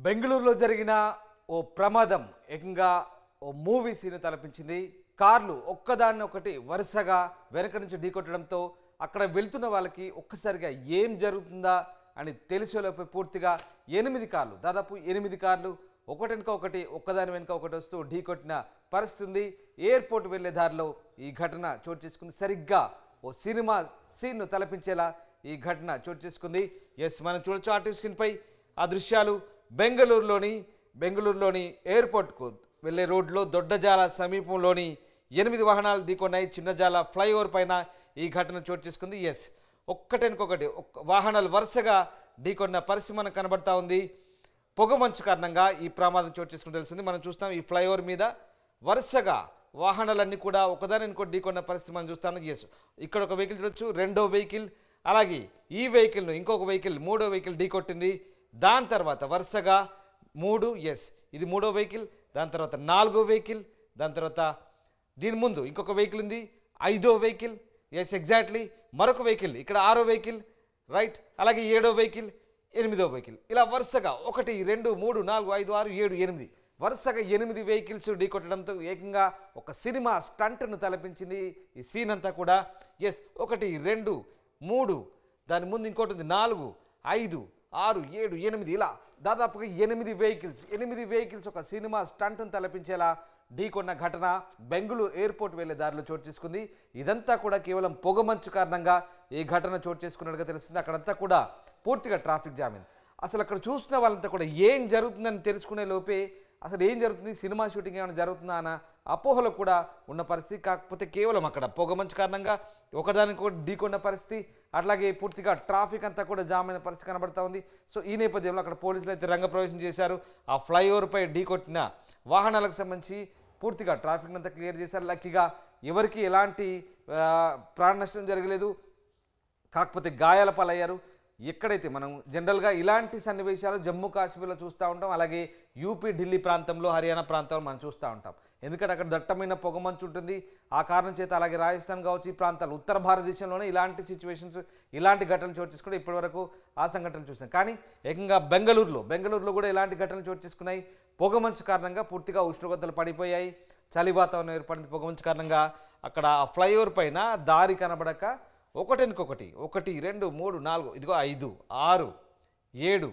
బెంగళూరులో జరిగిన ఓ ప్రమాదం ఏకంగా ఓ మూవీ సీన్ తలపించింది. కార్లు ఒక్కదాన్ని ఒకటి వరుసగా వెనక నుంచి ఢీకొట్టడంతో అక్కడ వెళ్తున్న వాళ్ళకి ఒక్కసారిగా ఏం జరుగుతుందా అని తెలిసేలోపే పూర్తిగా 8 కార్లు, దాదాపు 8 కార్లు ఒకటెనక ఒకటి, ఒక్కదాని వెనుక ఒకటి వస్తూ ఢీకొట్టిన పరిస్థితి ఉంది. ఎయిర్పోర్ట్ వెళ్లే దారిలో ఈ ఘటన చోటు చేసుకుంది. సరిగ్గా ఓ సినిమా సీన్ను తలపించేలా ఈ ఘటన చోటు చేసుకుంది. ఎస్, మనం చూడొచ్చు ఆర్టీవీ స్క్రీన్ పై ఆ దృశ్యాలు. బెంగళూరులోని ఎయిర్పోర్ట్కు వెళ్ళే రోడ్లో దొడ్డజాల సమీపంలోని 8 వాహనాలు ఢీకొన్నాయి. చిన్నజాల ఫ్లైఓవర్ పైన ఈ ఘటన చోటు చేసుకుంది. ఎస్, ఒక్కటెనకొకటి వాహనాలు వరుసగా ఢీకొన్న పరిస్థితి మనకు కనబడతా ఉంది. పొగమంచు కారణంగా ఈ ప్రమాదం చోటు చేసుకుని తెలుస్తుంది. మనం చూస్తాం ఈ ఫ్లైఓవర్ మీద వరుసగా వాహనాలన్నీ కూడా ఒకదాని ఇంకోటి ఢీకొన్న పరిస్థితి మనం చూస్తాము. ఎస్, ఇక్కడ ఒక వెహికల్ చూడొచ్చు, రెండో వెహికల్, అలాగే ఈ వెహికల్ను ఇంకొక వెహికల్, మూడో వెహికల్ ఢీకొట్టింది. దాని తర్వాత వరుసగా 3, ఎస్ ఇది మూడో వెహికల్, దాని తర్వాత 4వ వెహికల్, దాని తర్వాత దీని ముందు ఇంకొక వెహికల్ ఉంది, 5వ వెహికల్, ఎస్ ఎగ్జాక్ట్లీ మరొక వెహికల్, ఇక్కడ 6వ వెహికల్, రైట్, అలాగే 7వ వెహికల్, 8వ వెహికల్, ఇలా వరుసగా 1, 2, 3, 4, 5, 6, 7, 8 వరుసగా 8 వెహికల్స్ ఢీకొట్టడంతో ఏకంగా ఒక సినిమా స్టంట్ను తలపించింది ఈ సీన్ అంతా కూడా. ఎస్, 1, 2, 3, దాని ముందు ఇంకోటి ఉంది, 4, 5, 6, 7, 8 ఇలా దాదాపుగా 8 వెహికల్స్ ఒక సినిమా స్టంట్ను తలపించేలా ఢీకొన్న ఘటన బెంగళూరు ఎయిర్పోర్ట్ వెళ్లే దారిలో చోటు చేసుకుంది. ఇదంతా కూడా కేవలం పొగమంచు కారణంగా ఈ ఘటన చోటు చేసుకున్నట్టుగా తెలుస్తుంది. అక్కడంతా కూడా పూర్తిగా ట్రాఫిక్ జామ్ అయింది. అసలు అక్కడ చూసిన వాళ్ళంతా కూడా ఏం జరుగుతుందని తెలుసుకునే లోపే అసలు ఏం జరుగుతుంది, సినిమా షూటింగ్ ఏమైనా జరుగుతుందా అన్న అపోహలు కూడా ఉన్న పరిస్థితి. కాకపోతే కేవలం అక్కడ పొగమంచు కారణంగా ఒకదానికి కూడా ఢీకొన్న పరిస్థితి, అట్లాగే పూర్తిగా ట్రాఫిక్ అంతా కూడా జామ్ అయిన పరిస్థితి కనబడతా ఉంది. సో ఈ నేపథ్యంలో అక్కడ పోలీసులు అయితే రంగప్రవేశం చేశారు. ఆ ఫ్లైఓవర్పై ఢీకొట్టిన వాహనాలకు సంబంధించి పూర్తిగా ట్రాఫిక్ అంతా క్లియర్ చేశారు. లక్కీగా ఎవరికి ఎలాంటి ప్రాణ నష్టం జరగలేదు, కాకపోతే గాయాల పాలయ్యారు. ఎక్కడైతే మనం జనరల్గా ఇలాంటి సన్నివేశాలు జమ్మూ కాశ్మీర్లో చూస్తూ ఉంటాం, అలాగే యూపీ, ఢిల్లీ ప్రాంతంలో, హర్యానా ప్రాంతంలో మనం చూస్తూ ఉంటాం. ఎందుకంటే అక్కడ దట్టమైన పొగమంచు ఉంటుంది. ఆ కారణం చేత అలాగే రాజస్థాన్ కావచ్చు, ఈ ప్రాంతాలు ఉత్తర భారతదేశంలోనే ఇలాంటి సిచ్యువేషన్స్, ఇలాంటి ఘటనలు చోటు చేసుకుని ఇప్పటివరకు ఆ సంఘటనలు చూసాం. కానీ ఏకంగా బెంగళూరులో కూడా ఇలాంటి ఘటనలు చోటు చేసుకున్నాయి. పొగమంచు కారణంగా పూర్తిగా ఉష్ణోగ్రతలు పడిపోయాయి, చలి వాతావరణం ఏర్పడింది. పొగమంచు కారణంగా అక్కడ ఫ్లైఓవర్ పైన దారి కనబడక ఒకటెనకొకటి 1, 2, 3, 4, ఇదిగో 5, 6, 7,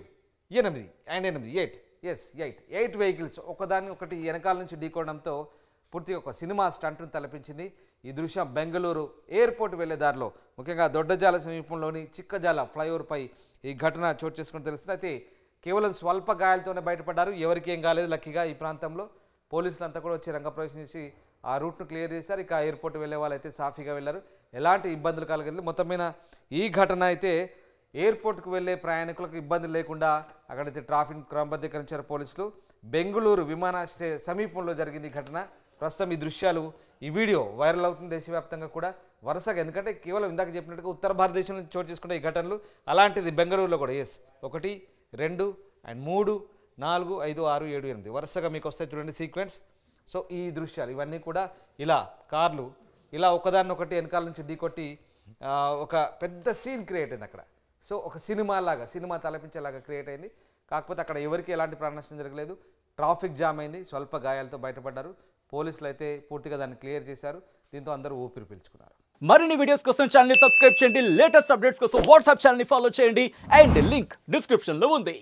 8 అండ్ 8, ఎస్ 8 వెహికల్స్ ఒకదాన్ని ఒకటి వెనకాల నుంచి ఢీకోవడంతో పూర్తిగా ఒక సినిమా స్టంట్ను తలపించింది. ఈ దృశ్యం బెంగళూరు ఎయిర్పోర్ట్ వెళ్లే దారిలో, ముఖ్యంగా దొడ్డజాల సమీపంలోని చిక్కజాల ఫ్లైఓవర్పై ఈ ఘటన చోటు చేసుకుని తెలుస్తుంది. అయితే కేవలం స్వల్ప గాయాలతోనే బయటపడ్డారు, ఎవరికి ఏం కాలేదు. లక్కీగా ఈ ప్రాంతంలో పోలీసులు అంతా కూడా వచ్చి రంగప్రవేశం చేసి ఆ రూట్ను క్లియర్ చేశారు. ఇక ఎయిర్పోర్ట్ వెళ్ళే వాళ్ళు అయితే సాఫీగా వెళ్ళారు, ఎలాంటి ఇబ్బందులు కలగలేదు. మొత్తం మీద ఈ ఘటన అయితే ఎయిర్పోర్ట్కు వెళ్ళే ప్రయాణికులకు ఇబ్బంది లేకుండా అక్కడైతే ట్రాఫిక్ క్రమబద్ధీకరించారు పోలీసులు. బెంగళూరు విమానాశ్రయ సమీపంలో జరిగింది ఈ ఘటన. ప్రస్తుతం ఈ దృశ్యాలు, ఈ వీడియో వైరల్ అవుతుంది దేశవ్యాప్తంగా కూడా వరుసగా. ఎందుకంటే కేవలం ఇందాక చెప్పినట్టుగా ఉత్తర భారతదేశంలో చోటు చేసుకునే ఈ ఘటనలు, అలాంటిది బెంగళూరులో కూడా. ఎస్, 1, 2 అండ్ 3, 4, 5, 6, 7, 8 వరుసగా మీకు వస్తాయి చూడండి సీక్వెన్స్. సో ఈ దృశ్యాలు ఇవన్నీ కూడా ఇలా కార్లు ఇలా ఒకదాన్నొకటి వెనకాల నుంచి ఢీకొట్టి ఒక పెద్ద సీన్ క్రియేట్ అయింది అక్కడ. సో ఒక సినిమా తలపించేలాగా క్రియేట్ అయింది. కాకపోతే అక్కడ ఎవరికి ఎలాంటి ప్రాణ నష్టం జరగలేదు. ట్రాఫిక్ జామ్ అయింది, స్వల్ప గాయాలతో బయటపడ్డారు. పోలీసులు అయితే పూర్తిగా దాన్ని క్లియర్ చేశారు. దీంతో అందరూ ఊపిరి పీల్చుకున్నారు. మరిన్ని వీడియోస్ కోసం ఛానల్ ని సబ్స్క్రైబ్ చేయండి, లేటెస్ట్ అప్డేట్స్ కోసం వాట్సాప్ ఛానల్ ని ఫాలో చేయండి, అండ్ లింక్ డిస్క్రిప్షన్ లో ఉంది.